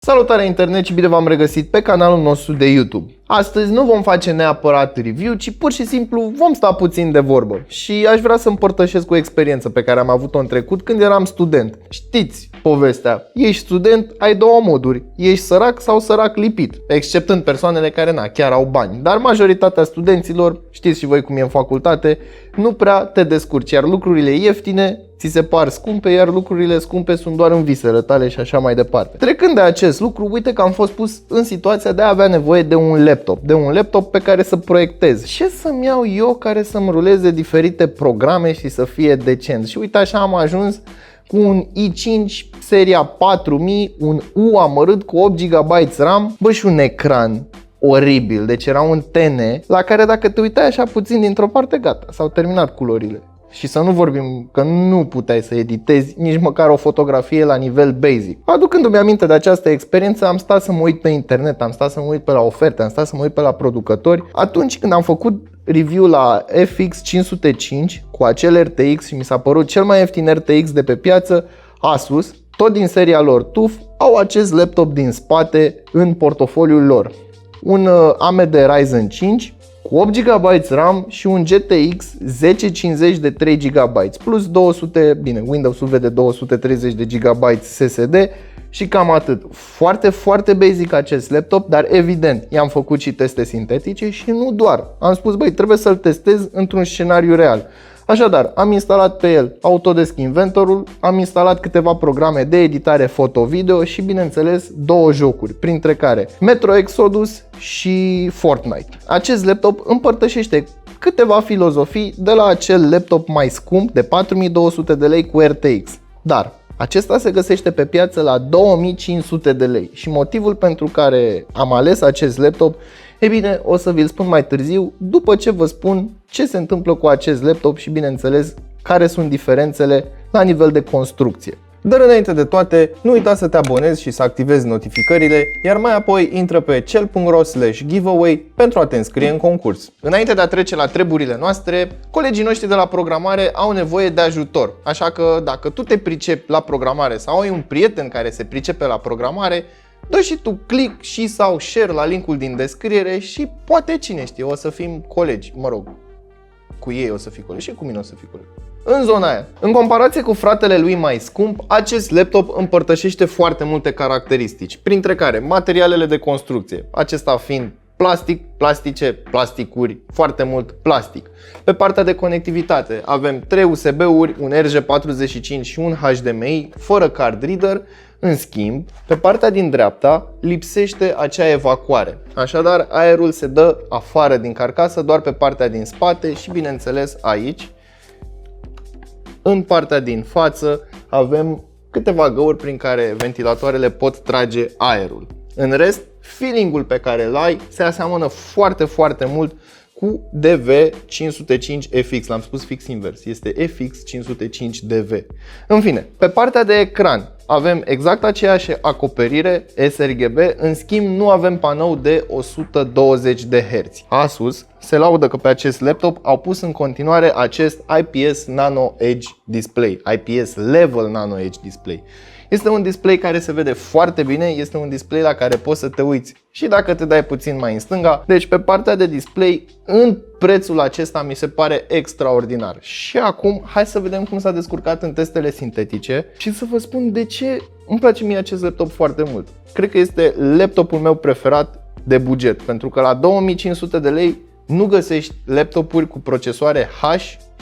Salutare internet și bine v-am regăsit pe canalul nostru de YouTube. Astăzi nu vom face neapărat review, ci pur și simplu vom sta puțin de vorbă. Și aș vrea să împărtășesc o experiență pe care am avut-o în trecut când eram student. Știți povestea, ești student, ai două moduri, ești sărac sau sărac lipit, exceptând persoanele care chiar au bani. Dar majoritatea studenților, știți și voi cum e în facultate, nu prea te descurci, iar lucrurile ieftine ți se par scumpe, iar lucrurile scumpe sunt doar în visele tale și așa mai departe. Trecând de acest lucru, uite că am fost pus în situația de a avea nevoie de un laptop pe care să proiectez. Ce să-mi iau eu care să-mi ruleze diferite programe și să fie decent? Și uite așa am ajuns cu un i5 seria 4000, un U amărât cu 8 GB RAM, și un ecran oribil, deci era un TN la care dacă te uitai așa puțin dintr-o parte, gata, s-au terminat culorile. Și să nu vorbim că nu puteai să editezi nici măcar o fotografie la nivel basic. Aducându-mi aminte de această experiență, am stat să mă uit pe internet, am stat să mă uit pe la oferte, am stat să mă uit pe la producători. Atunci când am făcut review la FX 505 cu acel RTX și mi s-a părut cel mai ieftin RTX de pe piață, Asus, tot din seria lor TUF, au acest laptop din spate în portofoliul lor. Un AMD Ryzen 5 cu 8 GB RAM și un GTX 1050 de 3 GB plus 200, bine, Windows-ul vede 230 de GB SSD și cam atât. Foarte basic acest laptop, dar evident i-am făcut și teste sintetice și nu doar. Am spus, trebuie să-l testez într-un scenariu real. Așadar, am instalat pe el Autodesk Inventorul, am instalat câteva programe de editare foto-video și, bineînțeles, două jocuri, printre care Metro Exodus și Fortnite. Acest laptop împărtășește câteva filozofii de la acel laptop mai scump de 4200 de lei cu RTX, dar acesta se găsește pe piață la 2500 de lei și motivul pentru care am ales acest laptop, e bine, o să vi-l spun mai târziu, după ce vă spun ce se întâmplă cu acest laptop și, bineînțeles, care sunt diferențele la nivel de construcție. Dar înainte de toate, nu uita să te abonezi și să activezi notificările, iar mai apoi intră pe cel.ro/giveaway pentru a te înscrie în concurs. Înainte de a trece la treburile noastre, colegii noștri de la programare au nevoie de ajutor. Așa că dacă tu te pricepi la programare sau ai un prieten care se pricepe la programare, dă și tu click și sau share la linkul din descriere și poate, cine știe, o să fim colegi. Mă rog, cu ei o să fii colegi și cu mine o să fii colegi. În zona aia, în comparație cu fratele lui mai scump, acest laptop împărtășește foarte multe caracteristici, printre care materialele de construcție, acesta fiind plastic, plastice, plasticuri, foarte mult plastic. Pe partea de conectivitate avem 3 USB-uri, un RJ45 și un HDMI, fără card reader. În schimb, pe partea din dreapta lipsește acea evacuare. Așadar, aerul se dă afară din carcasă doar pe partea din spate și, bineînțeles, aici. În partea din față avem câteva găuri prin care ventilatoarele pot trage aerul. În rest, feeling-ul pe care îl ai se aseamănă foarte mult cu DV505FX, l-am spus fix invers, este FX505DV. În fine, pe partea de ecran avem exact aceeași acoperire sRGB, în schimb nu avem panou de 120 de Hz. Asus se laudă că pe acest laptop au pus în continuare acest IPS Nano Edge Display, IPS Level Nano Edge Display. Este un display care se vede foarte bine, este un display la care poți să te uiți și dacă te dai puțin mai în stânga. Deci pe partea de display, în prețul acesta mi se pare extraordinar. Și acum hai să vedem cum s-a descurcat în testele sintetice și să vă spun de ce îmi place mie acest laptop foarte mult. Cred că este laptopul meu preferat de buget, pentru că la 2500 de lei nu găsești laptopuri cu procesoare H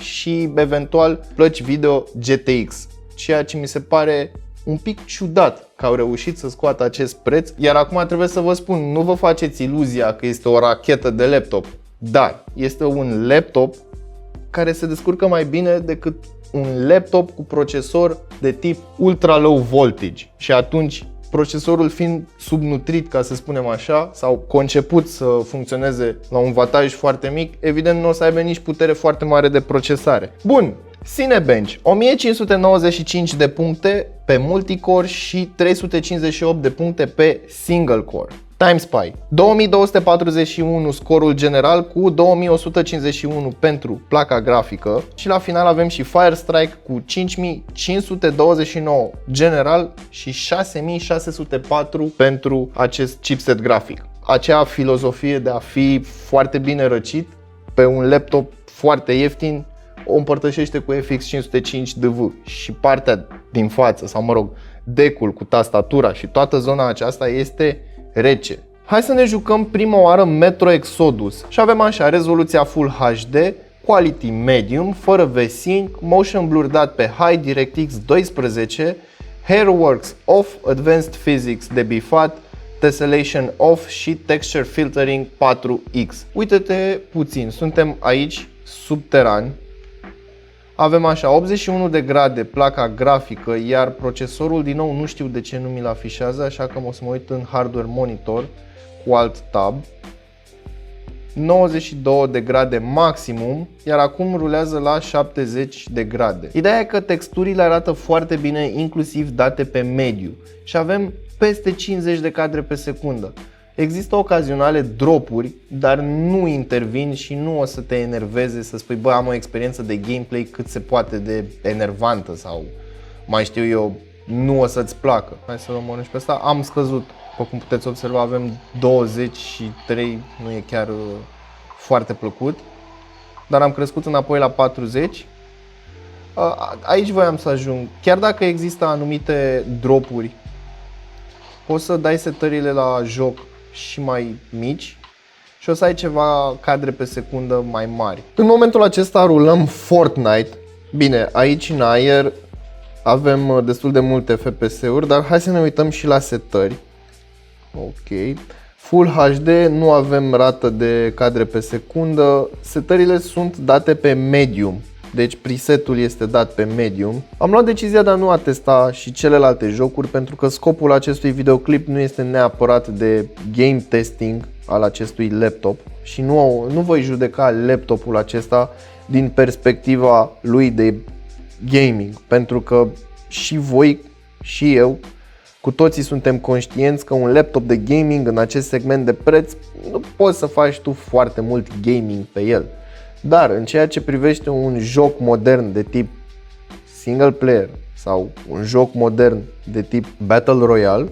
și eventual plăci video GTX, ceea ce mi se pare un pic ciudat că au reușit să scoată acest preț. Iar acum trebuie să vă spun, nu vă faceți iluzia că este o rachetă de laptop, dar este un laptop care se descurcă mai bine decât un laptop cu procesor de tip ultra low voltage. Și atunci, procesorul fiind subnutrit, ca să spunem așa, sau conceput să funcționeze la un wataj foarte mic, evident nu o să aibă nici putere foarte mare de procesare. Bun, Cinebench, 1595 de puncte pe multicore și 358 de puncte pe single core. TimeSpy, 2241 scorul general cu 2151 pentru placa grafică și la final avem și Firestrike cu 5529 general și 6604 pentru acest chipset grafic. Acea filozofie de a fi foarte bine răcit pe un laptop foarte ieftin o împărtășește cu FX 505 DV și partea din față, sau mă rog, deck-ul cu tastatura și toată zona aceasta este rece. Hai să ne jucăm prima oară Metro Exodus și avem așa rezoluția Full HD, Quality Medium, fără V-Sync, Motion Blur dat pe High, DirectX 12, Hairworks Off, Advanced Physics debifat, Tessellation Off și Texture Filtering 4X. Uite-te puțin, suntem aici subteran. Avem așa 81 de grade placa grafică, iar procesorul din nou nu știu de ce nu mi-l afișează, așa că o să mă uit în hardware monitor cu alt tab. 92 de grade maximum, iar acum rulează la 70 de grade. Ideea e că texturile arată foarte bine, inclusiv date pe mediu, și avem peste 50 de cadre pe secundă. Există ocazionale dropuri, dar nu intervin și nu o să te enerveze să spui bă, am o experiență de gameplay cât se poate de enervantă sau mai știu eu, nu o să-ți placă. Hai să luăm și pe asta. Am scăzut, după cum puteți observa, avem 23, nu e chiar foarte plăcut, dar am crescut înapoi la 40. Aici voiam să ajung. Chiar dacă există anumite dropuri, poți să dai setările la joc și mai mici și o să ai ceva cadre pe secundă mai mari. În momentul acesta rulăm Fortnite. Bine, aici în aer avem destul de multe FPS-uri, dar hai să ne uităm și la setări. Ok. Full HD, nu avem rată de cadre pe secundă. Setările sunt date pe medium. Deci presetul este dat pe medium. Am luat decizia de a nu testa și celelalte jocuri pentru că scopul acestui videoclip nu este neapărat de game testing al acestui laptop și nu voi judeca laptopul acesta din perspectiva lui de gaming, pentru că și voi și eu cu toții suntem conștienți că un laptop de gaming în acest segment de preț nu poți să faci tu foarte mult gaming pe el. Dar în ceea ce privește un joc modern de tip single player sau un joc modern de tip Battle Royale,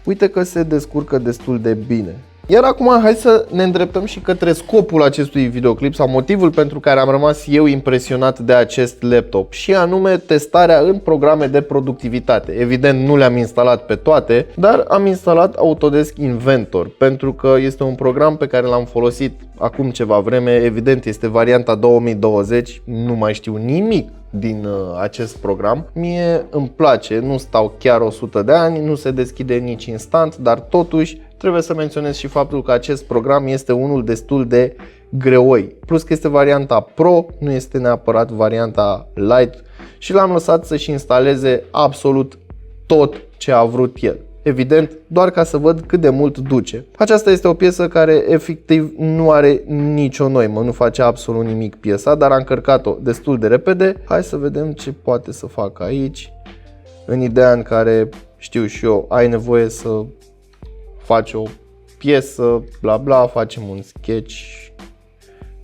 uite că se descurcă destul de bine. Iar acum hai să ne îndreptăm și către scopul acestui videoclip sau motivul pentru care am rămas eu impresionat de acest laptop, și anume testarea în programe de productivitate. Evident nu le-am instalat pe toate, dar am instalat Autodesk Inventor pentru că este un program pe care l-am folosit acum ceva vreme. Evident este varianta 2020, nu mai știu nimic din acest program. Mie îmi place, nu stau chiar 100 de ani, nu se deschide nici instant, dar totuși trebuie să menționez și faptul că acest program este unul destul de greoi. Plus că este varianta Pro, nu este neapărat varianta Lite, și l-am lăsat să-și instaleze absolut tot ce a vrut el. Evident, doar ca să văd cât de mult duce. Aceasta este o piesă care efectiv nu are nicio noimă, nu face absolut nimic piesa, dar a încărcat-o destul de repede. Hai să vedem ce poate să facă aici, în ideea în care, știu și eu, ai nevoie să faci o piesă, bla bla, facem un sketch.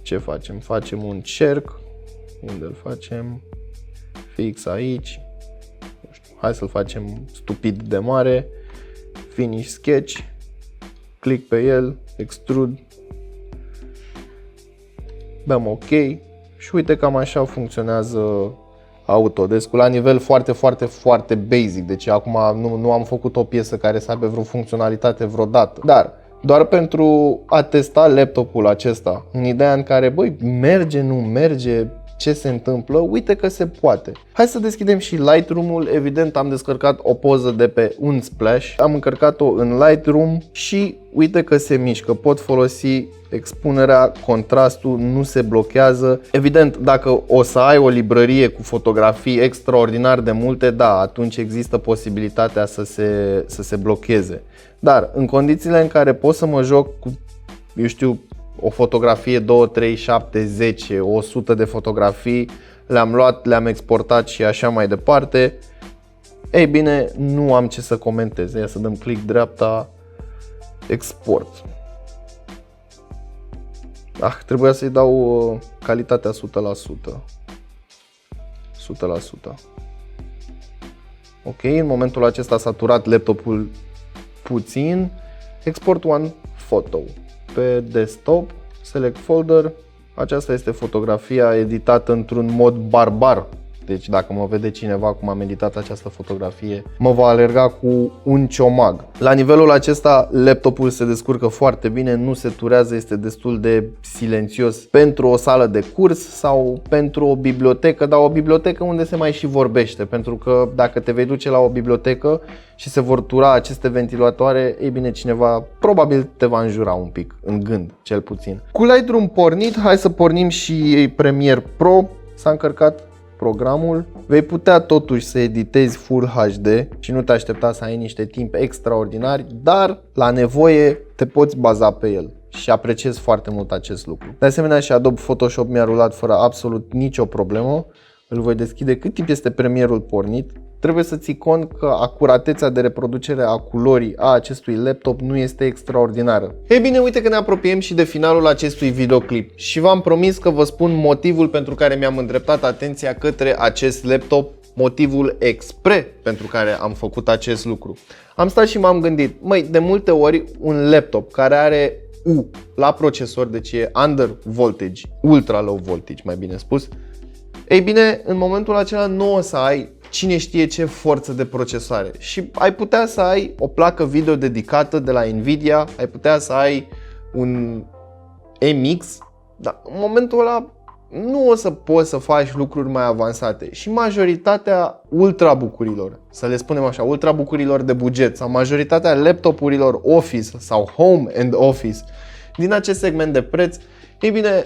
Ce facem? Facem un cerc. Unde îl facem? Fix aici. Nu știu, hai să-l facem stupid de mare. Finish sketch. Click pe el, extrude. Dăm OK. Și uite cam așa funcționează Autodesk-ul la nivel foarte basic. Deci acum nu am făcut o piesă care să aibă vreo funcționalitate vreodată. Dar doar pentru a testa laptopul acesta, în ideea în care, băi, merge, nu merge, ce se întâmplă, uite că se poate. Hai să deschidem și Lightroom-ul. Evident am descărcat o poză de pe Unsplash, am încărcat-o în Lightroom și uite că se mișcă. Pot folosi expunerea, contrastul nu se blochează. Evident, dacă o să ai o librărie cu fotografii extraordinar de multe, da, atunci există posibilitatea să se blocheze. Dar în condițiile în care pot să mă joc cu, eu știu, o fotografie, 2, 3, 7, 10, 100 de fotografii, le-am luat, le-am exportat și așa mai departe, ei bine, nu am ce să comentez. Ia să dăm click dreapta, Export. Trebuia să-i dau calitatea 100%. 100%. Ok, în momentul acesta a saturat laptopul puțin. Export one photo. Pe desktop, select folder. Aceasta este fotografia editată într-un mod barbar. Deci dacă mă vede cineva cum am editat această fotografie, mă va alerga cu un ciomag. La nivelul acesta, laptopul se descurcă foarte bine, nu se turează, este destul de silențios pentru o sală de curs sau pentru o bibliotecă, dar o bibliotecă unde se mai și vorbește, pentru că dacă te vei duce la o bibliotecă și se vor tura aceste ventilatoare, ei bine, cineva probabil te va înjura un pic, în gând, cel puțin. Cu Lightroom pornit, hai să pornim și Premiere Pro. S-a încărcat programul. Vei putea totuși să editezi Full HD și nu te aștepta să ai niște timp extraordinari, dar la nevoie te poți baza pe el și apreciez foarte mult acest lucru. De asemenea, și Adobe Photoshop mi-a rulat fără absolut nicio problemă. Îl voi deschide cât timp este premierul pornit. Trebuie să ții cont că acuratețea de reproducere a culorii a acestui laptop nu este extraordinară. Ei bine, uite că ne apropiem și de finalul acestui videoclip și v-am promis că vă spun motivul pentru care mi-am îndreptat atenția către acest laptop, motivul expre pentru care am făcut acest lucru. Am stat și m-am gândit, de multe ori un laptop care are U la procesor, deci e under voltage, ultra low voltage mai bine spus, ei bine, în momentul acela nu o să ai cine știe ce forță de procesoare și ai putea să ai o placă video dedicată de la Nvidia, ai putea să ai un MX, dar în momentul ăla nu o să poți să faci lucruri mai avansate și majoritatea ultrabucurilor, să le spunem așa, ultrabucurilor de buget sau majoritatea laptopurilor Office sau Home and Office din acest segment de preț, ei bine,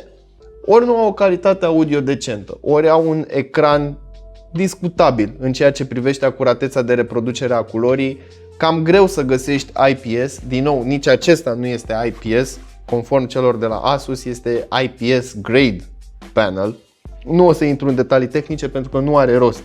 ori nu au o calitate audio decentă, ori au un ecran discutabil în ceea ce privește acuratețea de reproducere a culorii, cam greu să găsești IPS, din nou nici acesta nu este IPS, conform celor de la Asus este IPS Grade Panel. Nu o să intru în detalii tehnice pentru că nu are rost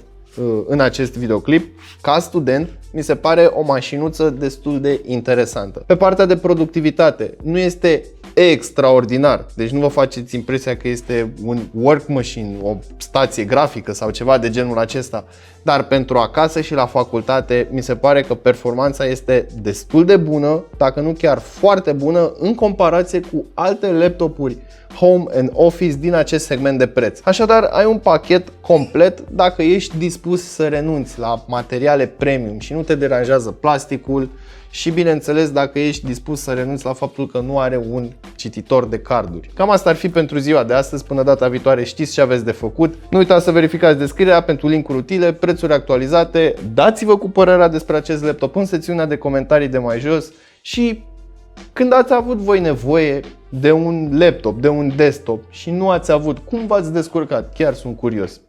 în acest videoclip. Ca student mi se pare o mașinuță destul de interesantă. Pe partea de productivitate nu este extraordinar, deci nu vă faceți impresia că este un work machine, o stație grafică sau ceva de genul acesta, dar pentru acasă și la facultate mi se pare că performanța este destul de bună, dacă nu chiar foarte bună, în comparație cu alte laptopuri Home and Office din acest segment de preț. Așadar, ai un pachet complet dacă ești dispus să renunți la materiale premium și nu te deranjează plasticul și, bineînțeles, dacă ești dispus să renunți la faptul că nu are un cititor de carduri. Cam asta ar fi pentru ziua de astăzi. Până data viitoare știți ce aveți de făcut. Nu uitați să verificați descrierea pentru linkuri utile, prețuri actualizate. Dați-vă cu părerea despre acest laptop în secțiunea de comentarii de mai jos și când ați avut voi nevoie de un laptop, de un desktop și nu ați avut, cum v-ați descurcat? Chiar sunt curios.